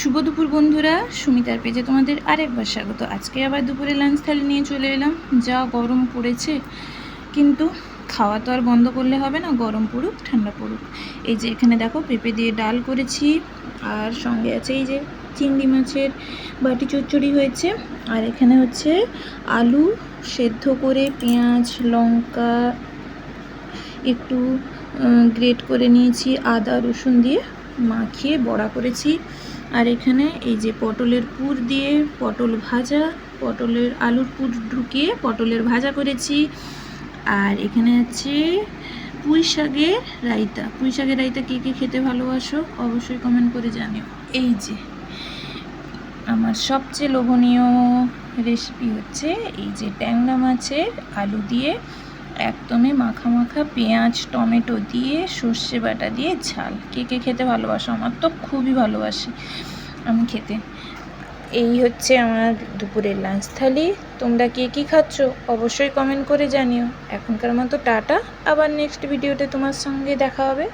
শুভ দুপুর বন্ধুরা, সুমিতার পেজে তোমাদের আরেকবার স্বাগত। আজকে আবার দুপুরে লাঞ্চ থালি নিয়ে চলে এলাম। যা গরম পড়েছে, কিন্তু খাওয়া তো আর বন্ধ করলে হবে না, গরম পড়ুক ঠান্ডা পড়ুক। এই যে এখানে দেখো পেঁপে দিয়ে ডাল করেছি, আর সঙ্গে আছে এই যে চিংড়ি মাছের বাটি চচ্চড়ি হয়েছে, আর এখানে হচ্ছে আলু সেদ্ধ করে পেঁয়াজ লঙ্কা একটু গ্রেট করে নিয়েছি, আদা রসুন দিয়ে মাখিয়ে বড়া করেছি। আর এখানে এই যে পটলের পুর দিয়ে পটল ভাজা, পটলের আলুর পুর ঢুকিয়ে পটলের ভাজা করেছি। আর এখানে আছে পুঁই শাকের রায়তা। পুঁই শাকের রায়তা কে কে খেতে ভালোবাসো অবশ্যই কমেন্ট করে জানিও। এই যে আমার সবচেয়ে লোভনীয় রেসিপি হচ্ছে এই যে ট্যাংরা মাছের আলু দিয়ে একদমই মাখা মাখা পেঁয়াজ টমেটো দিয়ে সর্ষে বাটা দিয়ে ঝাল। কে কে খেতে ভালোবাসো? আমার তো খুবই ভালোবাসি আমি খেতে। এই হচ্ছে আমার দুপুরের লাঞ্চ থালি। তোমরা কে কী খাচ্ছ অবশ্যই কমেন্ট করে জানিও। এখনকার মতো টাটা, আবার নেক্সট ভিডিওতে তোমার সঙ্গে দেখা হবে।